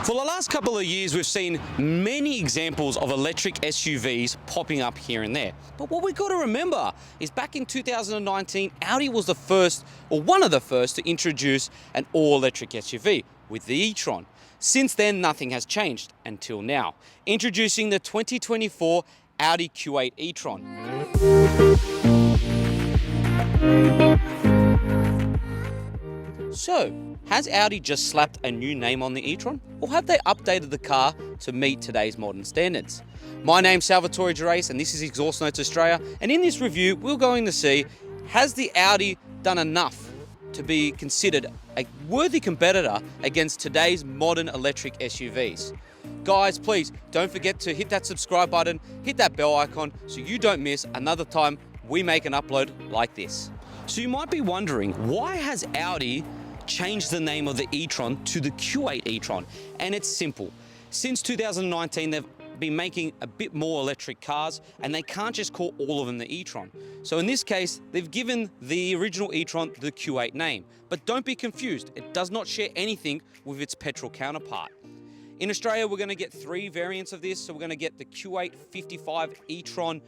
For the last couple of years, we've seen many examples of electric SUVs popping up here and there. But what we've got to remember is back in 2019, Audi was the first, or one of the first, to introduce an all-electric SUV with the e-Tron. Since then, nothing has changed until now. Introducing the 2024 Audi Q8 E-Tron. So, has Audi just slapped a new name on the e-Tron, or have they updated the car to meet today's modern standards? My name's Salvatore Gerase and this is Exhaust Notes Australia, and in this review we're going to see, has the Audi done enough to be considered a worthy competitor against today's modern electric SUVs? Guys, please don't forget to hit that subscribe button, hit that bell icon so you don't miss another time we make an upload like this. So you might be wondering, why has Audi changed the name of the e-Tron to the Q8 e-Tron? And it's simple. Since 2019, they've been making a bit more electric cars, and they can't just call all of them the e-Tron. So in this case, they've given the original e-Tron the Q8 name. But don't be confused, it does not share anything with its petrol counterpart. In Australia, we're going to get three variants of this. So we're going to get the Q8 55 e-Tron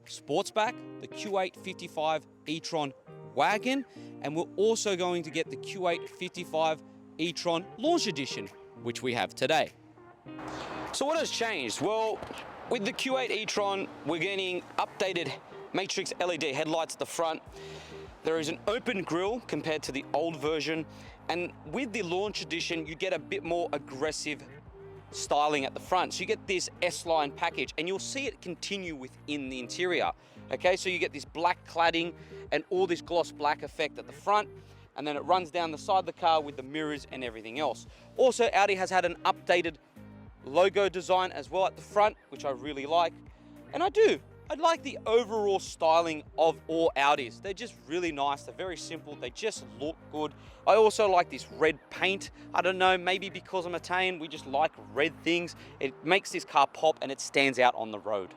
Sportsback, the Q8 55 e-Tron Wagon, and we're also going to get the Q8 55 e-Tron Launch Edition, which we have today. So what has changed? Well, with the Q8 e-Tron, we're getting updated matrix LED headlights at the front. There is an open grille compared to the old version, and with the Launch Edition, you get a bit more aggressive styling at the front. So you get this S-line package, and you'll see it continue within the interior. Okay, so you get this black cladding and all this gloss black effect at the front, and then it runs down the side of the car with the mirrors and everything else. Also, Audi has had an updated logo design as well at the front, which I really like. And I like the overall styling of all Audis. They're just really nice, they're very simple, they just look good. I also like this red paint. I don't know, maybe because I'm Italian, we just like red things. It makes this car pop and it stands out on the road.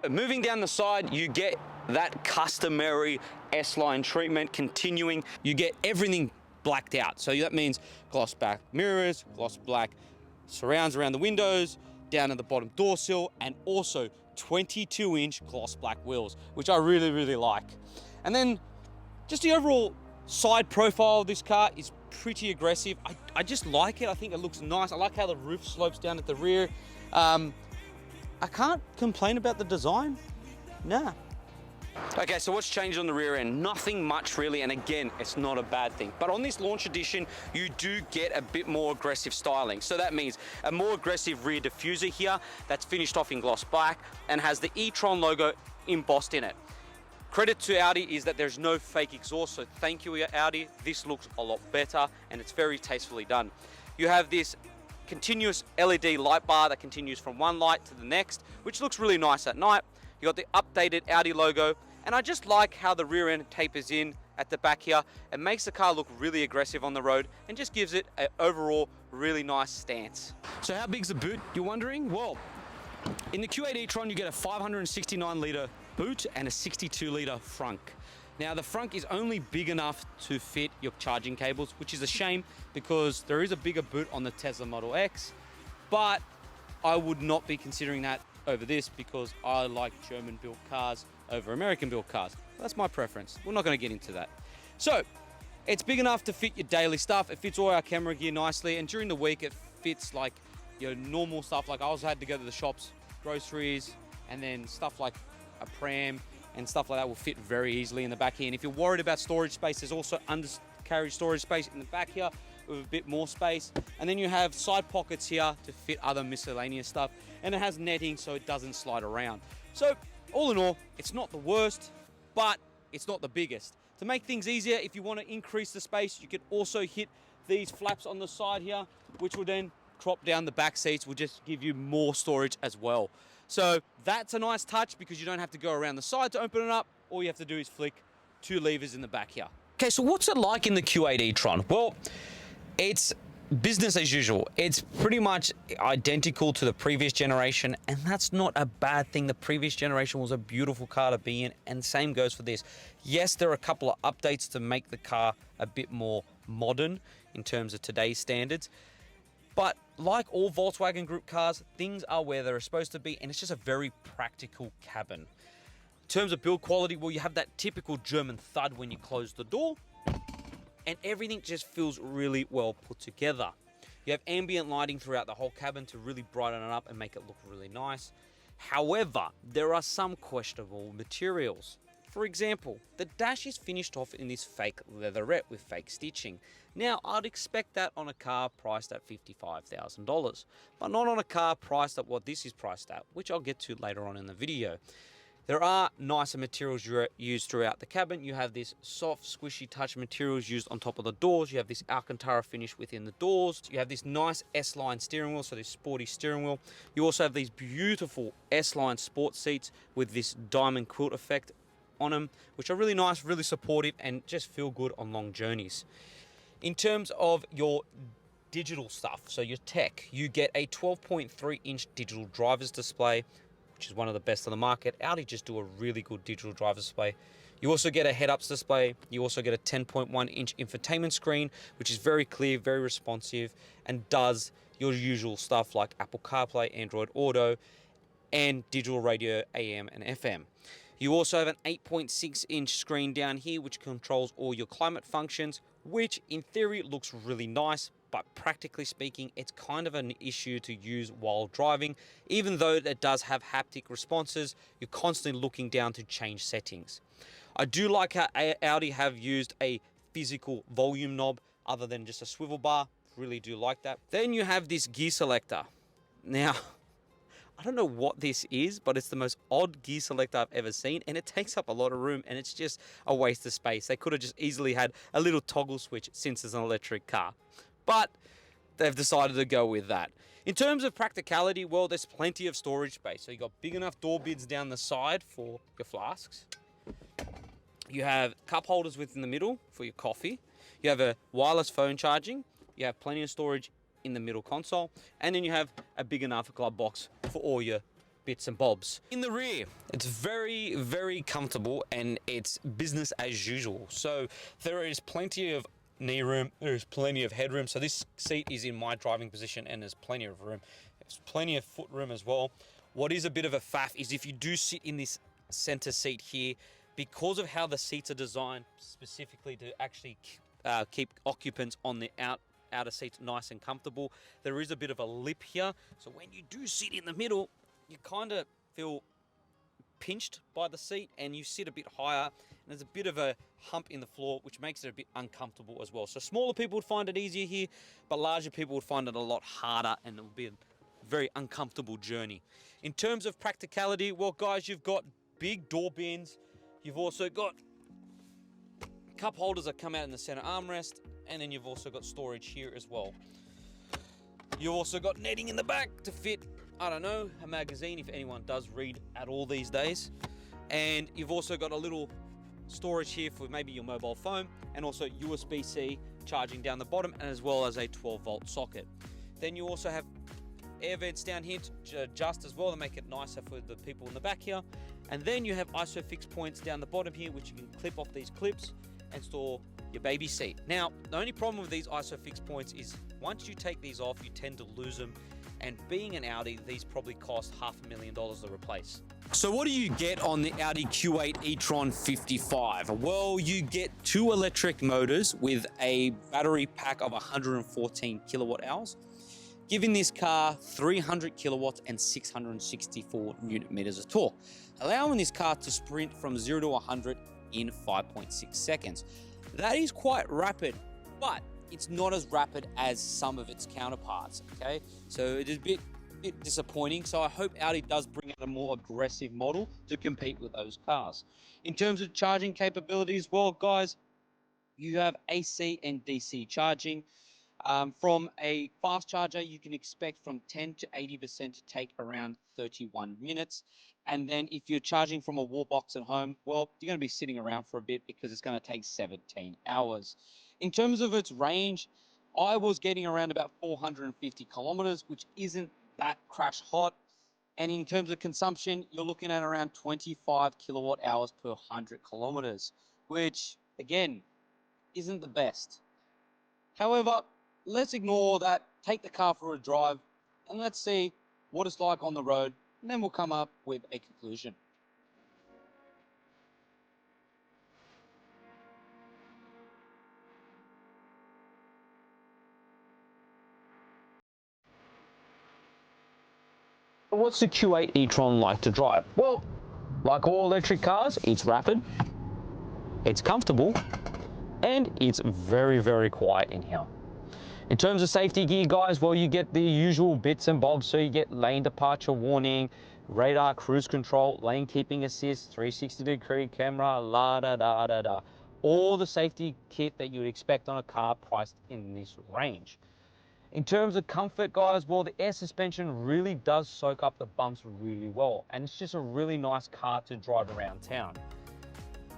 Moving down the side, you get that customary S-line treatment continuing. You get everything blacked out. So that means gloss black mirrors, gloss black surrounds around the windows, down at the bottom door sill, and also 22-inch gloss black wheels, which I really, really like. And then just the overall side profile of this car is pretty aggressive. I just like it. I think it looks nice. I like how the roof slopes down at the rear. I can't complain about the design, nah. Okay, so what's changed on the rear end? Nothing much really, and again, it's not a bad thing. But on this Launch Edition, you do get a bit more aggressive styling. So that means a more aggressive rear diffuser here that's finished off in gloss black and has the e-Tron logo embossed in it. Credit to Audi is that there's no fake exhaust, so thank you Audi. This looks a lot better and it's very tastefully done. You have this continuous LED light bar that continues from one light to the next, which looks really nice at night. You got the updated Audi logo, and I just like how the rear end tapers in at the back here. It makes the car look really aggressive on the road and just gives it an overall really nice stance. So how big's the boot, you're wondering? Well, in the Q8 e-Tron, you get a 569-litre boot and a 62-litre frunk. Now the frunk is only big enough to fit your charging cables, which is a shame because there is a bigger boot on the Tesla Model X, but I would not be considering that over this because I like German-built cars over American-built cars. That's my preference. We're not going to get into that. So it's big enough to fit your daily stuff. It fits all our camera gear nicely, and during the week it fits like your normal stuff. Like I also had to go to the shops, groceries, and then stuff like a pram and stuff like that will fit very easily in the back here. And if you're worried about storage space, there's also undercarriage storage space in the back here with a bit more space. And then you have side pockets here to fit other miscellaneous stuff. And it has netting so it doesn't slide around. So all in all, it's not the worst, but it's not the biggest. To make things easier, if you want to increase the space, you can also hit these flaps on the side here, which will then drop down the back seats, will just give you more storage as well. So that's a nice touch because you don't have to go around the side to open it up. All you have to do is flick two levers in the back here. Okay, so what's it like in the Q8 e-Tron? Well, it's business as usual. It's pretty much identical to the previous generation, and that's not a bad thing. The previous generation was a beautiful car to be in, and same goes for this. Yes, there are a couple of updates to make the car a bit more modern in terms of today's standards, But like all Volkswagen Group cars, things are where they're supposed to be, and it's just a very practical cabin. In terms of build quality, well, you have that typical German thud when you close the door, and everything just feels really well put together. You have ambient lighting throughout the whole cabin to really brighten it up and make it look really nice. However, there are some questionable materials. For example, the dash is finished off in this fake leatherette with fake stitching. Now, I'd expect that on a car priced at $55,000, but not on a car priced at what this is priced at, which I'll get to later on in the video. There are nicer materials used throughout the cabin. You have this soft, squishy touch materials used on top of the doors. You have this Alcantara finish within the doors. You have this nice S-line steering wheel, so this sporty steering wheel. You also have these beautiful S-line sport seats with this diamond quilt effect on them, which are really nice, really supportive, and just feel good on long journeys. In terms of your digital stuff, so your tech, you get a 12.3-inch digital driver's display, which is one of the best on the market. Audi just do a really good digital driver display. You also get a head-ups display. You also get a 10.1-inch infotainment screen, which is very clear, very responsive, and does your usual stuff like Apple CarPlay, Android Auto, and digital radio AM and FM. You also have an 8.6-inch screen down here, which controls all your climate functions, which in theory looks really nice, but practically speaking, it's kind of an issue to use while driving. Even though it does have haptic responses, you're constantly looking down to change settings. I do like how Audi have used a physical volume knob other than just a swivel bar. Really do like that. Then you have this gear selector. Now, I don't know what this is, but it's the most odd gear selector I've ever seen, and it takes up a lot of room, and it's just a waste of space. They could have just easily had a little toggle switch since it's an electric car. But they've decided to go with that. In terms of practicality, well, there's plenty of storage space. So you've got big enough door bids down the side for your flasks. You have cup holders within the middle for your coffee. You have a wireless phone charging. You have plenty of storage in the middle console. And then you have a big enough glove box for all your bits and bobs. In the rear, it's very, very comfortable, and it's business as usual. So there is plenty of knee room, there's plenty of headroom. So this seat is in my driving position, and there's plenty of room. There's plenty of foot room as well. What is a bit of a faff is if you do sit in this center seat here, because of how the seats are designed specifically to actually keep occupants on the outer seats nice and comfortable, there is a bit of a lip here. So when you do sit in the middle, you kind of feel pinched by the seat, and you sit a bit higher, and there's a bit of a hump in the floor, which makes it a bit uncomfortable as well. So smaller people would find it easier here, but larger people would find it a lot harder, and it will be a very uncomfortable journey. In terms of practicality, well guys, you've got big door bins. You've also got cup holders that come out in the center armrest, and then you've also got storage here as well. You've also got netting in the back to fit, I don't know, a magazine, if anyone does read at all these days. And you've also got a little storage here for maybe your mobile phone, and also USB-C charging down the bottom, and as well as a 12-volt socket. Then you also have air vents down here to adjust as well to make it nicer for the people in the back here. And then you have ISOFIX points down the bottom here, which you can clip off these clips and store your baby seat. Now, the only problem with these ISOFIX points is once you take these off, you tend to lose them. And being an Audi, these probably cost $500,000 to replace. So what do you get on the Audi Q8 E-Tron 55? Well, you get 2 electric motors with a battery pack of 114 kilowatt hours, giving this car 300 kilowatts and 664 Newton meters of torque, allowing this car to sprint from 0 to 100 in 5.6 seconds. That is quite rapid, but it's not as rapid as some of its counterparts, okay? So it is a bit disappointing. So I hope Audi does bring out a more aggressive model to compete with those cars. In terms of charging capabilities, well, guys, you have AC and DC charging. From a fast charger, you can expect from 10 to 80% to take around 31 minutes. And then if you're charging from a wall box at home, well, you're going to be sitting around for a bit because it's going to take 17 hours. In terms of its range, I was getting around about 450 kilometers, which isn't that crash hot. And in terms of consumption, you're looking at around 25 kilowatt hours per 100 kilometers, which again, isn't the best. However, let's ignore that take the car for a drive, and let's see what it's like on the road, and then we'll come up with a conclusion. What's the Q8 E-Tron like to drive? Well, like all electric cars, it's rapid, it's comfortable, and it's very, very quiet in here. In terms of safety gear, guys, well, you get the usual bits and bobs. So you get lane departure warning, radar, cruise control, lane keeping assist, 360-degree camera, la da da da da. All the safety kit that you would expect on a car priced in this range. In terms of comfort, guys, well, the air suspension really does soak up the bumps really well, and it's just a really nice car to drive around town.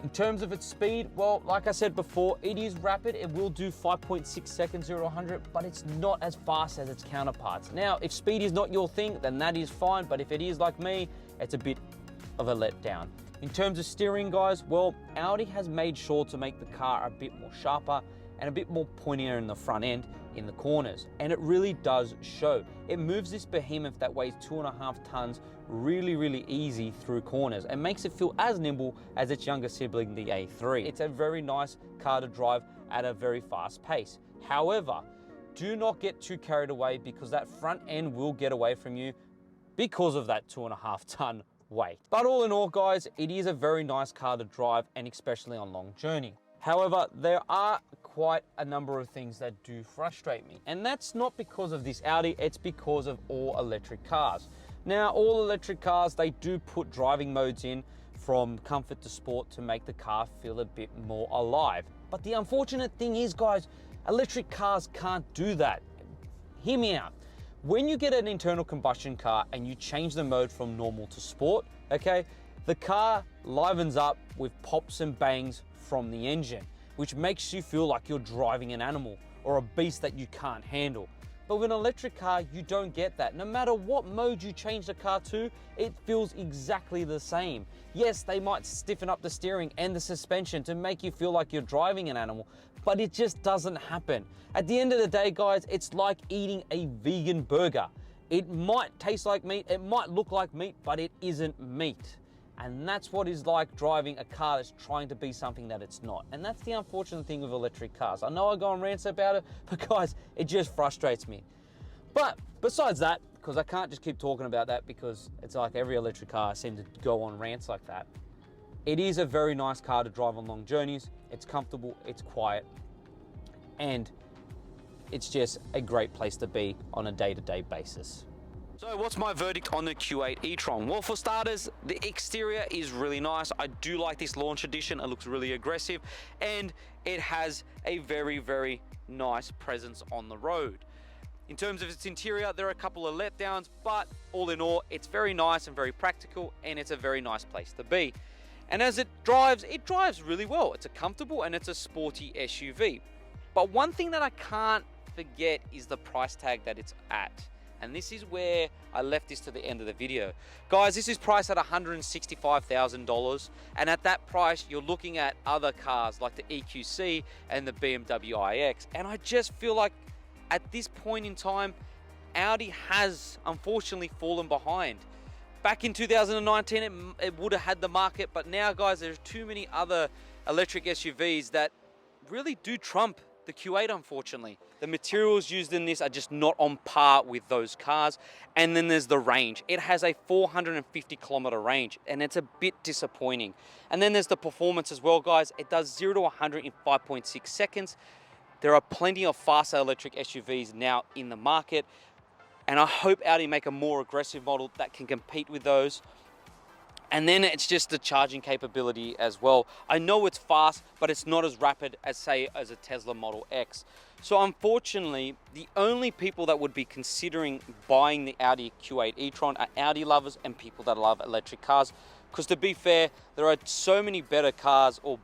In terms of its speed, well, like I said before, it is rapid. It will do 5.6 seconds 0 to 100, but it's not as fast as its counterparts. Now, if speed is not your thing, then that is fine, but if it is like me, it's a bit of a letdown. In terms of steering, guys, well, Audi has made sure to make the car a bit more sharper and a bit more pointier in the front end in the corners, and it really does show. It moves this behemoth that weighs 2.5 tons really easy through corners and makes it feel as nimble as its younger sibling, the A3. It's a very nice car to drive at a very fast pace. However, do not get too carried away, because that front end will get away from you because of that 2.5 ton weight. But all in all, guys, it is a very nice car to drive, and especially on long journey. However, there are quite a number of things that do frustrate me, and that's not because of this Audi, it's because of all electric cars. Now, all electric cars, they do put driving modes in from comfort to sport to make the car feel a bit more alive. But the unfortunate thing is, guys, electric cars can't do that. Hear me out. When you get an internal combustion car and you change the mode from normal to sport, okay, the car livens up with pops and bangs from the engine, which makes you feel like you're driving an animal or a beast that you can't handle. But with an electric car, you don't get that. No matter what mode you change the car to, it feels exactly the same. Yes, they might stiffen up the steering and the suspension to make you feel like you're driving an animal, but it just doesn't happen. At the end of the day, guys, it's like eating a vegan burger. It might taste like meat, it might look like meat, but it isn't meat. And that's what it's like driving a car that's trying to be something that it's not. And that's the unfortunate thing with electric cars. I know I go on rants about it, but guys, it just frustrates me. But besides that, because I can't just keep talking about that, because it's like every electric car seems to go on rants like that. It is a very nice car to drive on long journeys. It's comfortable, it's quiet, and it's just a great place to be on a day-to-day basis. So what's my verdict on the Q8 E-Tron? Well, for starters, the exterior is really nice. I do like this launch edition. It looks really aggressive, and it has a very nice presence on the road. In terms of its interior, there are a couple of letdowns, but all in all, it's very nice and very practical, and it's a very nice place to be. And as it drives really well. It's a comfortable and it's a sporty SUV. But one thing that I can't forget is the price tag that it's at. And this is where I left this to the end of the video. Guys, this is priced at $165,000. And at that price, you're looking at other cars like the EQC and the BMW iX. And I just feel like at this point in time, Audi has unfortunately fallen behind. Back in 2019, it would have had the market, but now, guys, there's too many other electric SUVs that really do trump the Q8, unfortunately. The materials used in this are just not on par with those cars. And then there's the range. It has a 450-kilometer range, and it's a bit disappointing. And then there's the performance as well, guys. It does 0 to 100 in 5.6 seconds. There are plenty of faster electric SUVs now in the market, and I hope Audi make a more aggressive model that can compete with those. And then it's just the charging capability as well. I know it's fast, but it's not as rapid as, say, as a Tesla Model X. So unfortunately, the only people that would be considering buying the Audi Q8 E-Tron are Audi lovers and people that love electric cars. Because to be fair, there are so many better cars or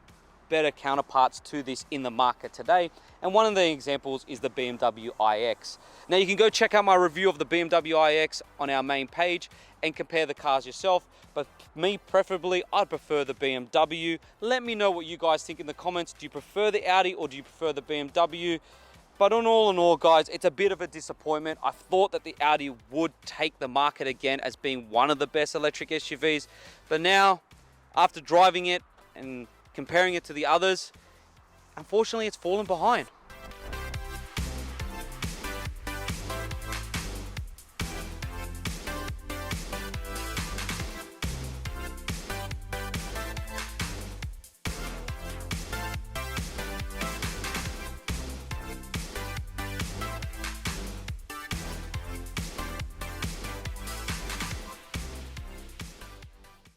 better counterparts to this in the market today. And one of the examples is the BMW iX. Now you can go check out my review of the BMW iX on our main page and compare the cars yourself. But me, preferably, I'd prefer the BMW. Let me know what you guys think in the comments. Do you prefer the Audi or do you prefer the BMW? But all in all, guys, it's a bit of a disappointment. I thought that the Audi would take the market again as being one of the best electric SUVs. But now, after driving it and comparing it to the others, unfortunately, it's fallen behind.